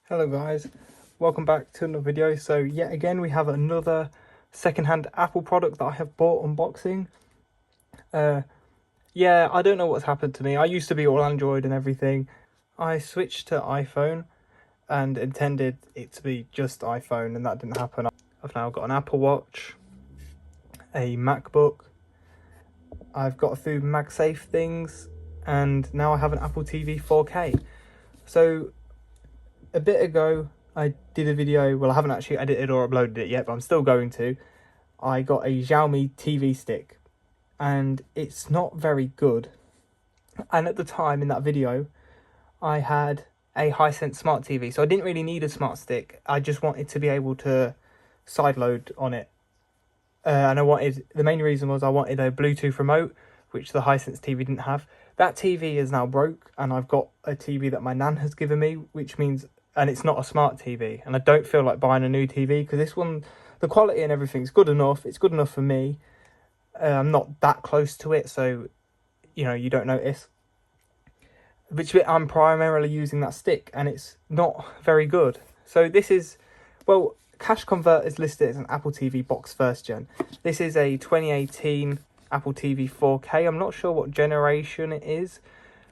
Hello guys, welcome back to another video. So yet again we have another second-hand Apple product that I have bought unboxing. Yeah, I don't know what's happened to me. I used to be all Android and everything. I switched to iPhone and intended it to be just iPhone, and that didn't happen. I've now got an Apple Watch, a MacBook, I've got a few MagSafe things, and now I have an Apple TV 4K. So a bit ago I did a video, well I haven't actually edited or uploaded it yet, but I'm still going to. I got a Xiaomi TV stick and it's not very good. And at the time in that video I had a Hisense smart TV, so I didn't really need a smart stick. I just wanted to be able to sideload on it. And the main reason was I wanted a Bluetooth remote, which the Hisense TV didn't have. That TV is now broke, and I've got a TV that my nan has given me, which means, and it's not a smart TV, and I don't feel like buying a new TV because this one, the quality and everything's good enough. It's good enough for me. I'm not that close to it, so you don't notice. Which I'm primarily using that stick, and it's not very good. So this is, well, CashConverters listed as an Apple TV box first gen. This is a 2018 Apple TV 4K. I'm not sure what generation it is,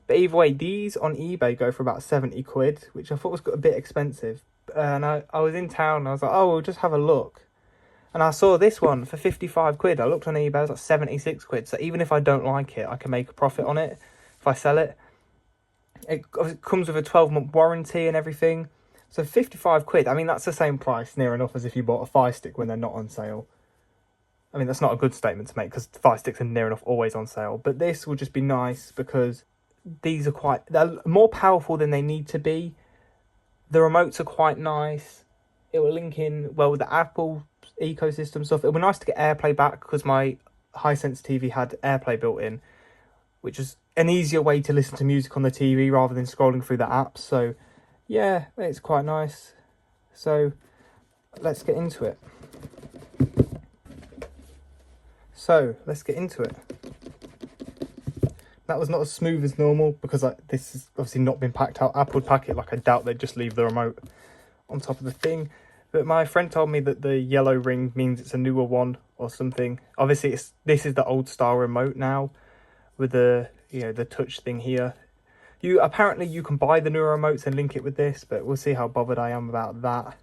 but either way, these on eBay go for about 70 quid, which I thought was a bit expensive. And I was in town, and I was like, oh, we'll just have a look. And I saw this one for 55 quid. I looked on eBay, it was like 76 quid. So even if I don't like it, I can make a profit on it if I sell it. It comes with a 12-month warranty and everything. So 55 quid, I mean, that's the same price near enough as if you bought a Fire Stick when they're not on sale. I mean, that's not a good statement to make because Fire Sticks are near enough always on sale. But this will just be nice because these are they're more powerful than they need to be. The remotes are quite nice. It will link in well with the Apple ecosystem stuff. It would be nice to get AirPlay back because my Hisense TV had AirPlay built in, which is an easier way to listen to music on the TV rather than scrolling through the apps. So yeah, it's quite nice. So let's get into it. That was not as smooth as normal because this has obviously not been packed out. Apple would pack it like I doubt they'd just leave the remote on top of the thing. But my friend told me that the yellow ring means it's a newer one or something. Obviously, this is the old style remote now with the the touch thing here. Apparently you can buy the newer remotes and link it with this, but we'll see how bothered I am about that.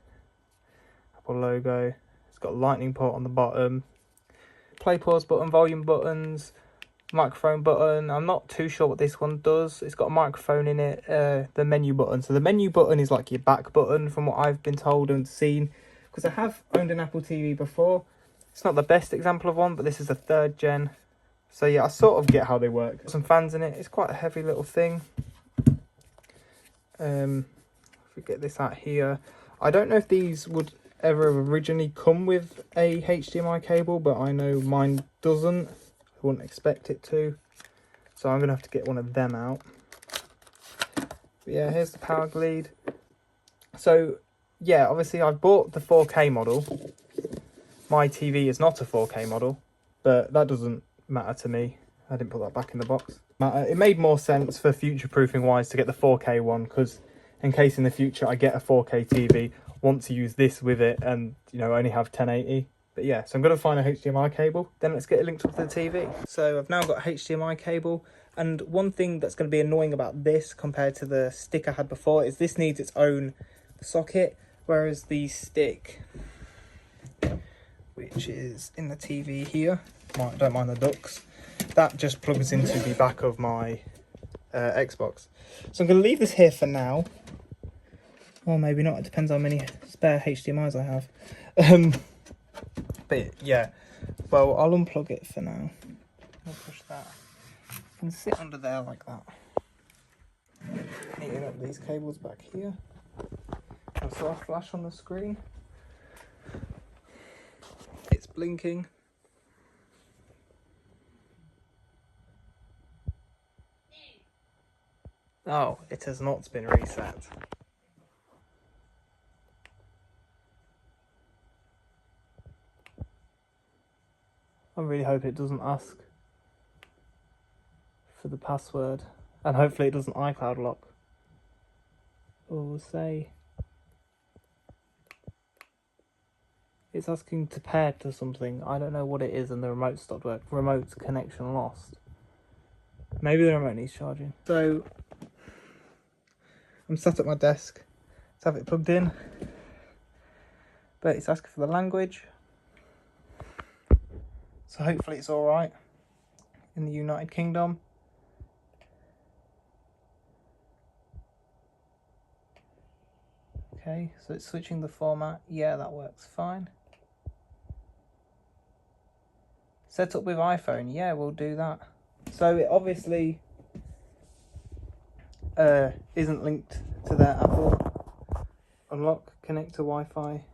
Apple logo. It's got a lightning port on the bottom. Play, pause button, volume buttons, microphone button. I'm not too sure what this one does. It's got a microphone in it. The menu button. So the menu button is like your back button from what I've been told and seen. Because I have owned an Apple TV before. It's not the best example of one, but this is a 3rd gen. So yeah, I sort of get how they work. Got some fans in it. It's quite a heavy little thing. If we get this out here. I don't know if these would ever originally come with a HDMI cable, but I know mine doesn't. I wouldn't expect it to. So I'm going to have to get one of them out. But yeah, here's the power lead. So yeah, obviously I've bought the 4K model. My TV is not a 4K model, but that doesn't matter to me. I didn't put that back in the box. It made more sense for future proofing wise to get the 4K one, because in case in the future I get a 4K TV, want to use this with it and only have 1080. But yeah, so I'm going to find a HDMI cable, then let's get it linked up to the TV. So I've now got a HDMI cable, and one thing that's going to be annoying about this compared to the stick I had before is this needs its own socket, whereas the stick, which is in the TV here, don't mind the ducts, that just plugs into the back of my Xbox. So I'm going to leave this here for now. Or maybe not, it depends how many spare HDMIs I have. But yeah, well, I'll unplug it for now. I'll push that. I can sit under there like that. Neaten up these cables back here. I saw a flash on the screen. It's blinking. Oh, it has not been reset. I really hope it doesn't ask for the password, and hopefully it doesn't iCloud lock. Or we'll say It's asking to pair to something. I don't know what it is, and the remote stopped working. Remote connection lost. Maybe the remote needs charging. So I'm sat at my desk to have it plugged in, but it's asking for the language. So hopefully it's all right in the United Kingdom. Okay, so it's switching the format. Yeah, that works fine. Set up with iPhone. Yeah, we'll do that. So it obviously isn't linked to their Apple. Unlock, connect to Wi-Fi,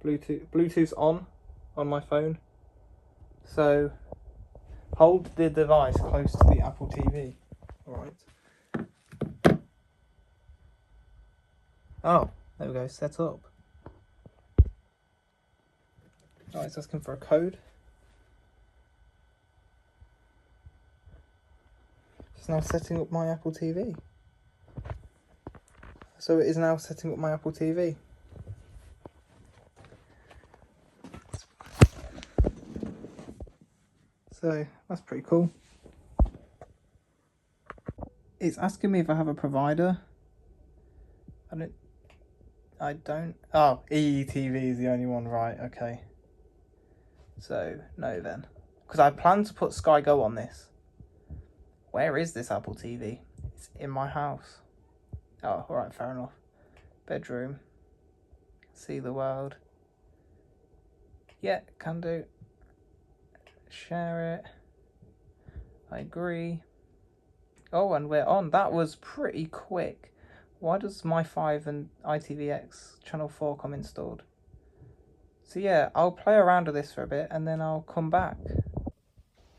Bluetooth's on my phone. So hold the device close to the Apple TV. Alright. Oh, there we go, set up. Oh, it's asking for a code. It's now setting up my Apple TV. So it is now setting up my Apple TV. So that's pretty cool. It's asking me if I have a provider. I don't. Oh, EETV is the only one, right? Okay. So no then, because I plan to put Sky Go on this. Where is this Apple TV? It's in my house. Oh, alright, fair enough. Bedroom. See the world. Yeah, can do. Share it. I agree. Oh, and we're on. That was pretty quick. Why does My 5 and ITVX Channel 4 come installed? So yeah, I'll play around with this for a bit and then I'll come back.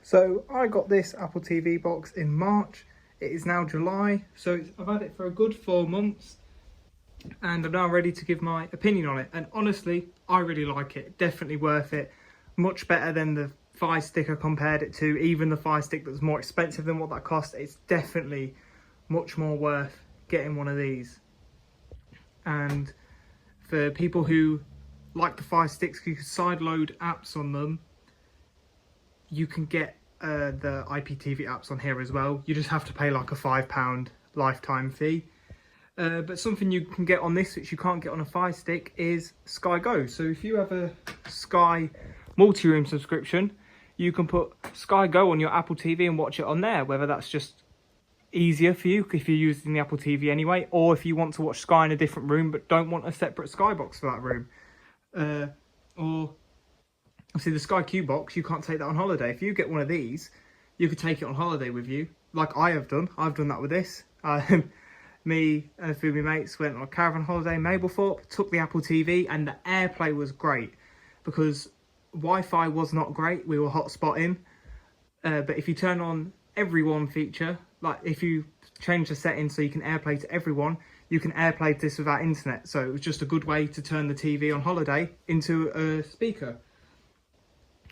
So I got this Apple TV box in March. It is now July, so I've had it for a good 4 months and I'm now ready to give my opinion on it. And honestly, I really like it. Definitely worth it. Much better than the Fire Stick I compared it to. Even the Fire Stick that's more expensive than what that cost. It's definitely much more worth getting one of these. And for people who like the Fire Sticks, you can sideload apps on them. You can get the IPTV apps on here as well. You just have to pay like a £5 lifetime fee. But something you can get on this which you can't get on a Fire Stick is Sky Go. So if you have a Sky multi-room subscription, you can put Sky Go on your Apple TV and watch it on there, whether that's just easier for you if you're using the Apple TV anyway, or if you want to watch Sky in a different room but don't want a separate Sky box for that room. Or obviously the Sky Q box, you can't take that on holiday. If you get one of these, you could take it on holiday with you, like I have done. I've done that with this. Me and a few of my mates went on a caravan holiday in Mablethorpe, took the Apple TV, and the AirPlay was great because Wi-Fi was not great. We were hotspotting, but if you turn on everyone feature, like if you change the settings so you can AirPlay to everyone, you can AirPlay to this without internet. So it was just a good way to turn the TV on holiday into a speaker.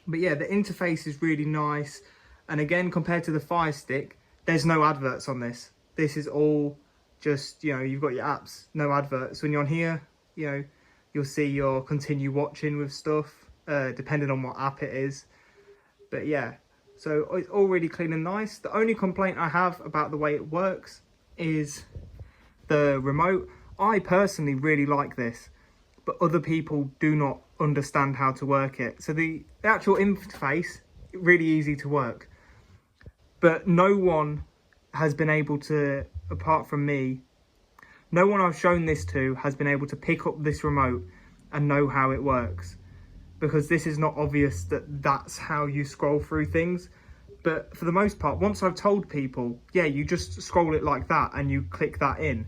But yeah, the interface is really nice. And again, compared to the Fire Stick, there's no adverts on this. This is all just, you know, you've got your apps, no adverts. When you're on here, you know, you'll see your continue watching with stuff, depending on what app it is. But yeah, so it's all really clean and nice. The only complaint I have about the way it works is the remote. I personally really like this, but other people do not understand how to work it. So the actual interface, really easy to work, but no one has been able to, apart from me, no one I've shown this to has been able to pick up this remote and know how it works, because this is not obvious that that's how you scroll through things. But for the most part, once I've told people, yeah, you just scroll it like that and you click that in,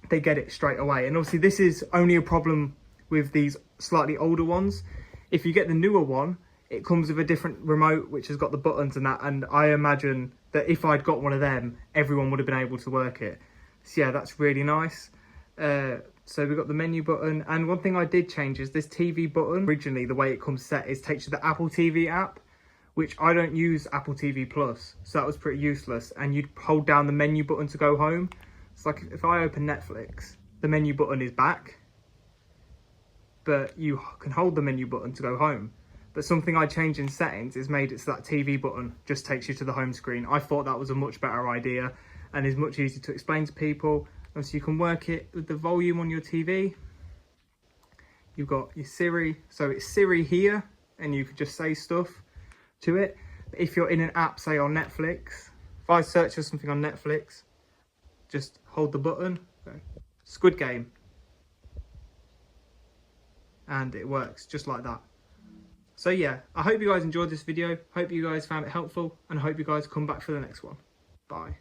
they get it straight away. And obviously this is only a problem with these slightly older ones. If you get the newer one, it comes with a different remote which has got the buttons and that, and I imagine that if I'd got one of them, everyone would have been able to work it. So yeah, that's really nice. So we've got the menu button, and one thing I did change is this TV button. Originally, the way it comes set is takes you to the Apple TV app, which I don't use Apple TV Plus, so that was pretty useless. And you'd hold down the menu button to go home. It's like if I open Netflix, the menu button is back. but you can hold the menu button to go home. But something I changed in settings is made it so that TV button just takes you to the home screen. I thought that was a much better idea and is much easier to explain to people. And so you can work it with the volume on your TV. You've got your Siri, so it's Siri here, and you could just say stuff to it. But if you're in an app, say on Netflix, if I search for something on Netflix, just hold the button, go, Squid Game, and it works just like that. So yeah, I hope you guys enjoyed this video, hope you guys found it helpful, and I hope you guys come back for the next one. Bye.